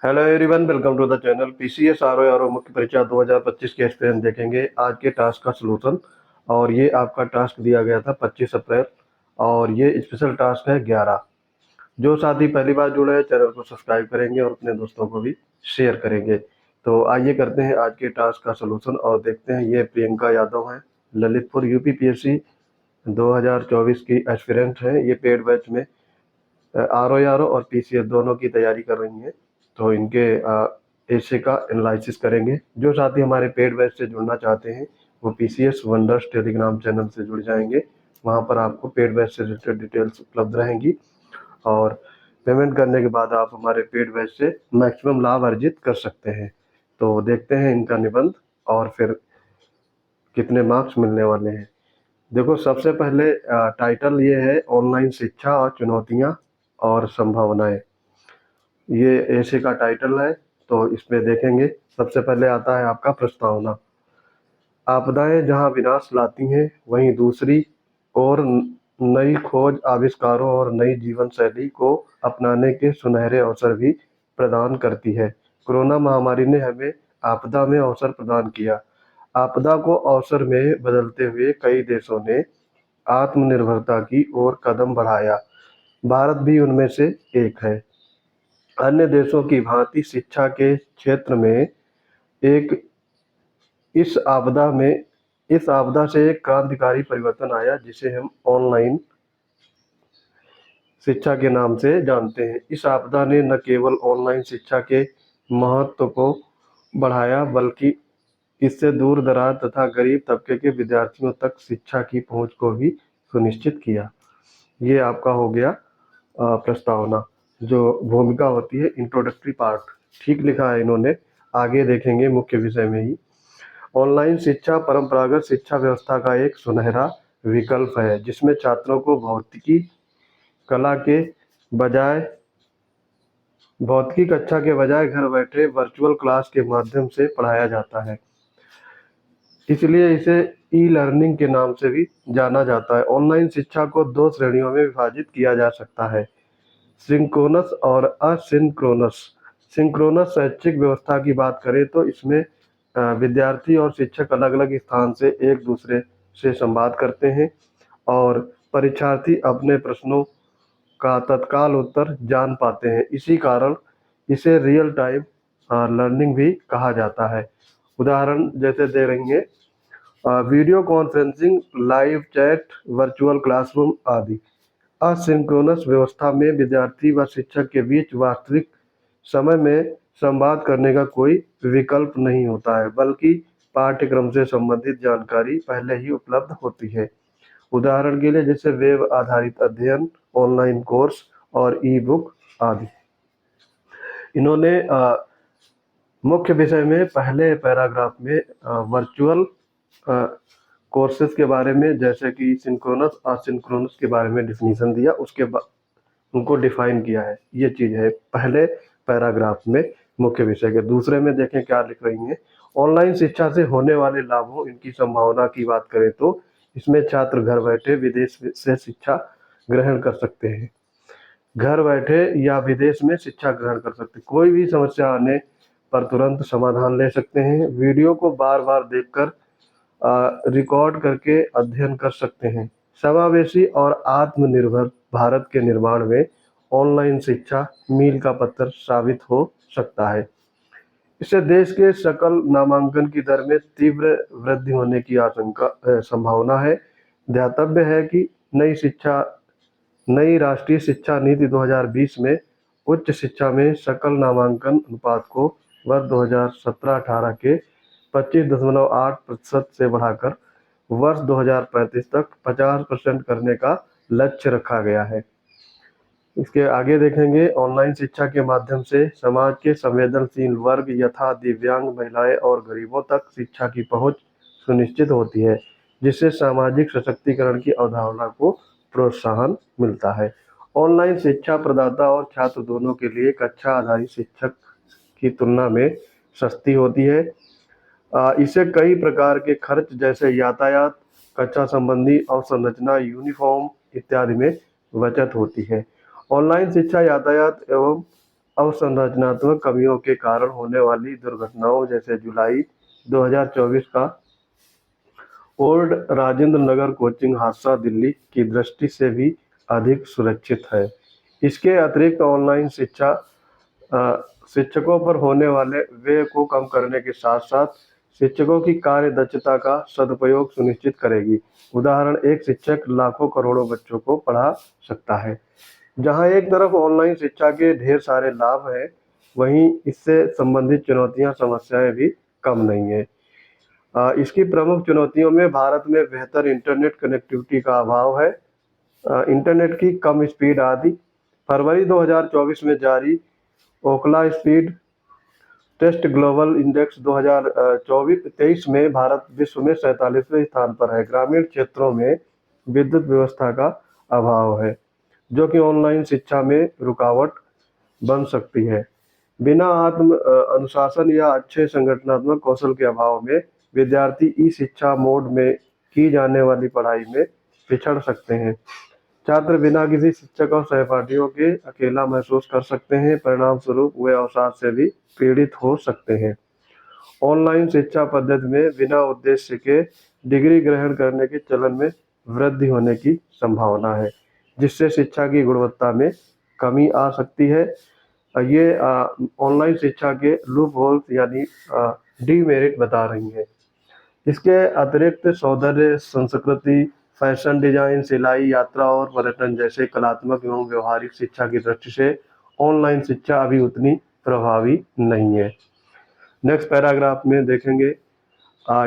Hello everyone, welcome to the channel. PCS RO मुख्य परीक्षा 2025 के एक्सपीरियंस देखेंगे। आज के टास्क का सलूशन, और ये आपका टास्क दिया गया था 25 अप्रैल, और ये स्पेशल टास्क है 11। जो साथी पहली बार जुड़े हैं, चैनल को सब्सक्राइब करेंगे और अपने दोस्तों को भी शेयर करेंगे। तो आइए करते हैं आज के टास्क का सलूशन और देखते हैं। ये प्रियंका यादव है, ललितपुर यूपीपीएससी 2024 की एस्पिरेंट है। ये पेड बैच में आरओ और पीसीएस दोनों की तैयारी कर रही हैं। तो इनके एसे का एनालिसिस करेंगे। जो साथी हमारे पेड बैच से जुड़ना चाहते हैं वो पीसीएस वंडर्स टेलीग्राम चैनल से जुड़ जाएंगे। वहां पर आपको पेड बैच से रिलेटेड डिटेल्स उपलब्ध रहेंगी, और पेमेंट करने के बाद आप हमारे पेड बैच से मैक्सिमम लाभ अर्जित कर सकते हैं। तो देखते हैं इनका निबंध और फिर कितने मार्क्स मिलने वाले हैं। देखो, सबसे पहले टाइटल ये है, ऑनलाइन शिक्षा और चुनौतियां और संभावनाएं। ये ऐसे का टाइटल है। तो इसमें देखेंगे, सबसे पहले आता है आपका प्रस्तावना। आपदाएं जहां विनाश लाती हैं, वहीं दूसरी ओर नई खोज, आविष्कारों और नई जीवन शैली को अपनाने के सुनहरे अवसर भी प्रदान करती है। कोरोना महामारी ने हमें आपदा में अवसर प्रदान किया। आपदा को अवसर में बदलते हुए कई देशों ने आत्मनिर्भरता की ओर कदम बढ़ाया। भारत भी उनमें से एक है। अन्य देशों की भांति शिक्षा के क्षेत्र में एक इस आपदा में इस आपदा से एक क्रांतिकारी परिवर्तन आया, जिसे हम ऑनलाइन शिक्षा के नाम से जानते हैं। इस आपदा ने न केवल ऑनलाइन शिक्षा के महत्व को बढ़ाया, बल्कि इससे दूर दराज तथा गरीब तबके के विद्यार्थियों तक शिक्षा की पहुंच को भी सुनिश्चित किया। ये आपका हो गया प्रस्तावना। जो भूमिका होती है, इंट्रोडक्टरी पार्ट, ठीक लिखा है इन्होंने। आगे देखेंगे मुख्य विषय में ही। ऑनलाइन शिक्षा परंपरागत शिक्षा व्यवस्था का एक सुनहरा विकल्प है, जिसमें छात्रों को कला के बजाय भौतिकी कक्षा के बजाय घर बैठे वर्चुअल क्लास के माध्यम से पढ़ाया जाता है। इसलिए इसे ई लर्निंग के नाम से भी जाना जाता है। ऑनलाइन शिक्षा को दो श्रेणियों में विभाजित किया जा सकता है, सिंक्रोनस और असिंक्रोनस। सिंक्रोनस शैक्षिक व्यवस्था की बात करें तो इसमें विद्यार्थी और शिक्षक अलग अलग स्थान से एक दूसरे से संवाद करते हैं, और परीक्षार्थी अपने प्रश्नों का तत्काल उत्तर जान पाते हैं। इसी कारण इसे रियल टाइम लर्निंग भी कहा जाता है। उदाहरण जैसे दे रही है, video conferencing, live chat, virtual classroom आदि। असिंक्रोनस व्यवस्था में विद्यार्थी व शिक्षक के बीच वास्तविक समय में संवाद करने का कोई विकल्प नहीं होता है, बल्कि पाठ्यक्रम से संबंधित जानकारी पहले ही उपलब्ध होती है। उदाहरण के लिए जैसे वेब आधारित अध्ययन, ऑनलाइन कोर्स और ई बुक आदि। इन्होंने मुख्य विषय में पहले पैराग्राफ में वर्चुअल कोर्सेज के बारे में, जैसे कि सिंक्रोनस असिंक्रोनस के बारे में डिफिनीशन दिया, उसके बाद उनको डिफाइन किया है। ये चीज है पहले पैराग्राफ में मुख्य विषय के। दूसरे में देखें क्या लिख रही हैं। ऑनलाइन शिक्षा से होने वाले लाभों, इनकी संभावना की बात करें तो इसमें छात्र घर बैठे विदेश से शिक्षा ग्रहण कर सकते हैं। घर बैठे या विदेश में शिक्षा ग्रहण कर सकते हैं। कोई भी समस्या आने पर तुरंत समाधान ले सकते हैं। वीडियो को बार बार देखकर रिकॉर्ड करके अध्ययन कर सकते हैं। समावेशी और आत्मनिर्भर भारत के निर्माण में ऑनलाइन शिक्षा मील का पत्थर साबित हो सकता है। इससे देश के सकल नामांकन की दर में तीव्र वृद्धि होने की संभावना है। ध्यातव्य है कि नई राष्ट्रीय शिक्षा नीति 2020 में उच्च शिक्षा में सकल नामांकन अनुपात को वर्ष 2017-18 के 25.8% से बढ़ाकर वर्ष 2035 तक 50% करने का लक्ष्य रखा गया है। इसके आगे देखेंगे, ऑनलाइन शिक्षा के माध्यम से समाज के संवेदनशील वर्ग यथा दिव्यांग, महिलाएं और गरीबों तक शिक्षा की पहुंच सुनिश्चित होती है, जिससे सामाजिक सशक्तिकरण की अवधारणा को प्रोत्साहन मिलता है। ऑनलाइन शिक्षा प्रदाता और छात्र दोनों के लिए कक्षा आधारित शिक्षक की तुलना में सस्ती होती है। इससे कई प्रकार के खर्च जैसे यातायात, कक्षा संबंधी अवसंरचना, यूनिफॉर्म इत्यादि में बचत होती है। ऑनलाइन शिक्षा यातायात एवं अवसंरचनात्मक कमियों के कारण होने वाली दुर्घटनाओं जैसे जुलाई 2024 का ओल्ड राजेंद्र नगर कोचिंग हादसा दिल्ली की दृष्टि से भी अधिक सुरक्षित है। इसके अतिरिक्त ऑनलाइन शिक्षा शिक्षकों पर होने वाले व्यय को कम करने के साथ साथ शिक्षकों की कार्य दक्षता का सदुपयोग सुनिश्चित करेगी। उदाहरण, एक शिक्षक लाखों करोड़ों बच्चों को पढ़ा सकता है। जहां एक तरफ ऑनलाइन शिक्षा के ढेर सारे लाभ हैं, वहीं इससे संबंधित चुनौतियां समस्याएं भी कम नहीं है। इसकी प्रमुख चुनौतियों में भारत में बेहतर इंटरनेट कनेक्टिविटी का अभाव है, इंटरनेट की कम स्पीड आदि। फरवरी 2024 में जारी ओकला स्पीड टेस्ट ग्लोबल इंडेक्स 2023 में भारत विश्व में 47वें स्थान पर है। ग्रामीण क्षेत्रों में विद्युत व्यवस्था का अभाव है, जो कि ऑनलाइन शिक्षा में रुकावट बन सकती है। बिना आत्म अनुशासन या अच्छे संगठनात्मक कौशल के अभाव में विद्यार्थी ई शिक्षा मोड में की जाने वाली पढ़ाई में पिछड़ सकते हैं। छात्र बिना किसी शिक्षक और सहपाठियों के अकेला महसूस कर सकते हैं। परिणाम स्वरूप वे अवसाद से भी पीड़ित हो सकते हैं। ऑनलाइन शिक्षा पद्धति में बिना उद्देश्य के डिग्री ग्रहण करने के चलन में वृद्धि होने की संभावना है, जिससे शिक्षा की गुणवत्ता में कमी आ सकती है। ये ऑनलाइन शिक्षा के लूप होल्स यानी डीमेरिट बता रही हैं। इसके अतिरिक्त सौंदर्य, संस्कृति, फैशन डिजाइन, सिलाई, यात्रा और पर्यटन जैसे कलात्मक एवं व्यवहारिक शिक्षा की दृष्टि से ऑनलाइन शिक्षा अभी उतनी प्रभावी नहीं है। नेक्स्ट पैराग्राफ में देखेंगे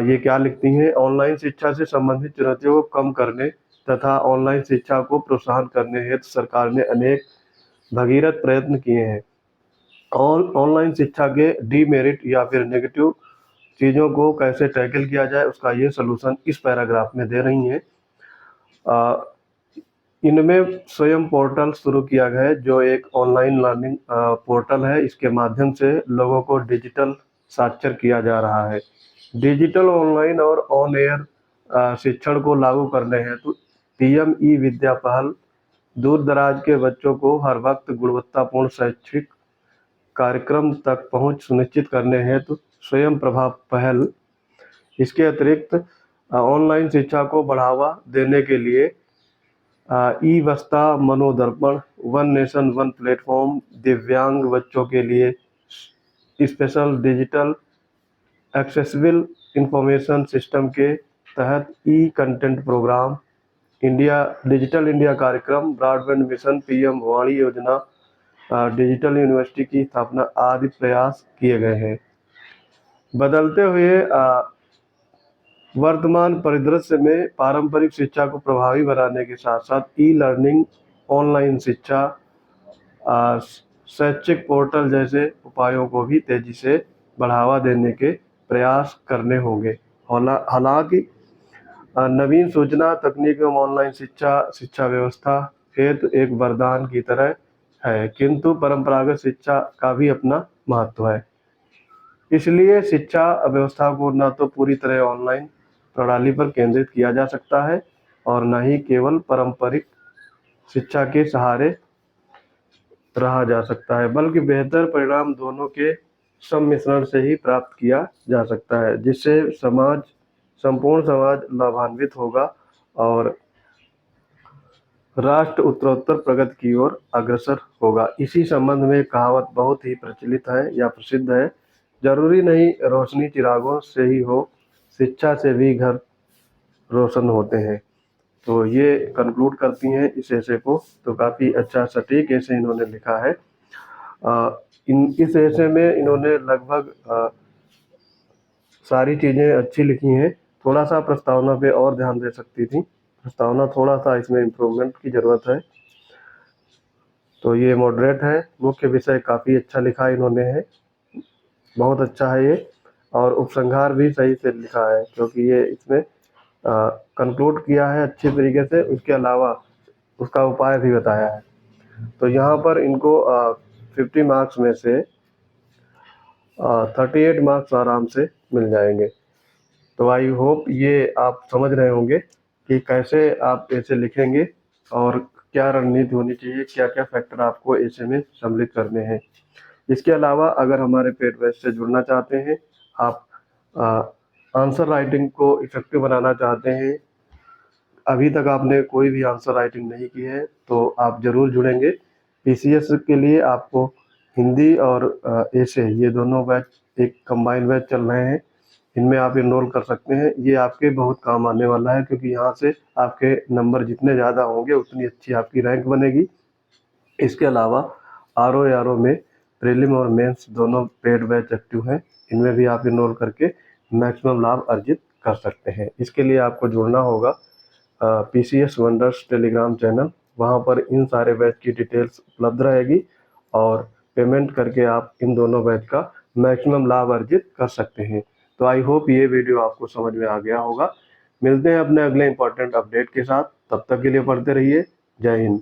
ये क्या लिखती हैं। ऑनलाइन शिक्षा से संबंधित चुनौतियों को कम करने तथा ऑनलाइन शिक्षा को प्रोत्साहन करने हेतु सरकार ने अनेक भगीरथ प्रयत्न किए हैं। ऑनलाइन शिक्षा के डीमेरिट या फिर नेगेटिव चीज़ों को कैसे टैकल किया जाए, उसका ये सलूशन इस पैराग्राफ में दे रही हैं। इनमें स्वयं पोर्टल शुरू किया गया है, जो एक ऑनलाइन लर्निंग पोर्टल है। इसके माध्यम से लोगों को डिजिटल साक्षर किया जा रहा है। डिजिटल, ऑनलाइन और ऑन एयर शिक्षण को लागू करने हेतु पीएम ई विद्या पहल दूर दराज के बच्चों को हर वक्त गुणवत्तापूर्ण शैक्षिक कार्यक्रम तक पहुंच सुनिश्चित करने हेतु स्वयं प्रभा पहल। इसके अतिरिक्त ऑनलाइन शिक्षा को बढ़ावा देने के लिए e Basta, Manodarpan, one nation one platform, दिव्यांग बच्चों के लिए special digital accessible information system के तहत e content program, India digital India कार्यक्रम, ब्रॉडबैंड मिशन, पीएम वाणी योजना, डिजिटल यूनिवर्सिटी की स्थापना आदि प्रयास किए गए हैं। बदलते हुए वर्तमान परिदृश्य में पारंपरिक शिक्षा को प्रभावी बनाने के साथ साथ ई लर्निंग, ऑनलाइन शिक्षा, शैक्षिक पोर्टल जैसे उपायों को भी तेजी से बढ़ावा देने के प्रयास करने होंगे। हालांकि नवीन सूचना तकनीक एवं ऑनलाइन शिक्षा व्यवस्था हेतु एक वरदान की तरह है, किंतु परंपरागत शिक्षा का भी अपना महत्व है। इसलिए शिक्षा व्यवस्था को न तो पूरी तरह ऑनलाइन प्रणाली पर केंद्रित किया जा सकता है और न ही केवल पारंपरिक शिक्षा के सहारे रहा जा सकता है, बल्कि बेहतर परिणाम दोनों के सम्मिश्रण से ही प्राप्त किया जा सकता है, जिससे संपूर्ण समाज लाभान्वित होगा और राष्ट्र उत्तरोत्तर प्रगति की ओर अग्रसर होगा। इसी संबंध में कहावत बहुत ही प्रचलित है या प्रसिद्ध है, जरूरी नहीं रोशनी चिरागों से ही हो, शिक्षा से भी घर रोशन होते हैं। तो ये कंक्लूड करती हैं इस ऐसे को। तो काफ़ी अच्छा सटीक ऐसे इन्होंने लिखा है। इस ऐसे में इन्होंने लगभग सारी चीज़ें अच्छी लिखी हैं। थोड़ा सा प्रस्तावना पे और ध्यान दे सकती थी, प्रस्तावना थोड़ा सा इसमें इम्प्रूवमेंट की ज़रूरत है। तो ये मॉडरेट है। मुख्य विषय काफ़ी अच्छा लिखा इन्होंने है, बहुत अच्छा है ये। और उपसंहार भी सही से लिखा है, क्योंकि ये इसमें कंक्लूड किया है अच्छे तरीके से। उसके अलावा उसका उपाय भी बताया है। तो यहाँ पर इनको 50 मार्क्स में से 38 मार्क्स आराम से मिल जाएंगे। तो आई होप ये आप समझ रहे होंगे कि कैसे आप ऐसे लिखेंगे और क्या रणनीति होनी चाहिए, क्या क्या फैक्टर आपको ऐसे में सम्मिलित करने हैं। इसके अलावा अगर हमारे पेड बैच से जुड़ना चाहते हैं, आप आंसर राइटिंग को इफेक्टिव बनाना चाहते हैं, अभी तक आपने कोई भी आंसर राइटिंग नहीं की है तो आप ज़रूर जुड़ेंगे। पीसीएस के लिए आपको हिंदी और ऐसे ये दोनों बैच एक कंबाइंड बैच चल रहे हैं, इनमें आप इनरोल कर सकते हैं। ये आपके बहुत काम आने वाला है, क्योंकि यहाँ से आपके नंबर जितने ज़्यादा होंगे उतनी अच्छी आपकी रैंक बनेगी। इसके अलावा आर ओ में प्रीलिम और मेंस दोनों पेड बैच एक्टिव हैं, इनमें भी आप इनरोल करके मैक्सिमम लाभ अर्जित कर सकते हैं। इसके लिए आपको जुड़ना होगा पीसीएस वंडर्स टेलीग्राम चैनल, वहाँ पर इन सारे बैच की डिटेल्स उपलब्ध रहेगी और पेमेंट करके आप इन दोनों बैच का मैक्सिमम लाभ अर्जित कर सकते हैं। तो आई होप ये वीडियो आपको समझ में आ गया होगा। मिलते हैं अपने अगले इंपॉर्टेंट अपडेट के साथ, तब तक के लिए पढ़ते रहिए। जय हिंद।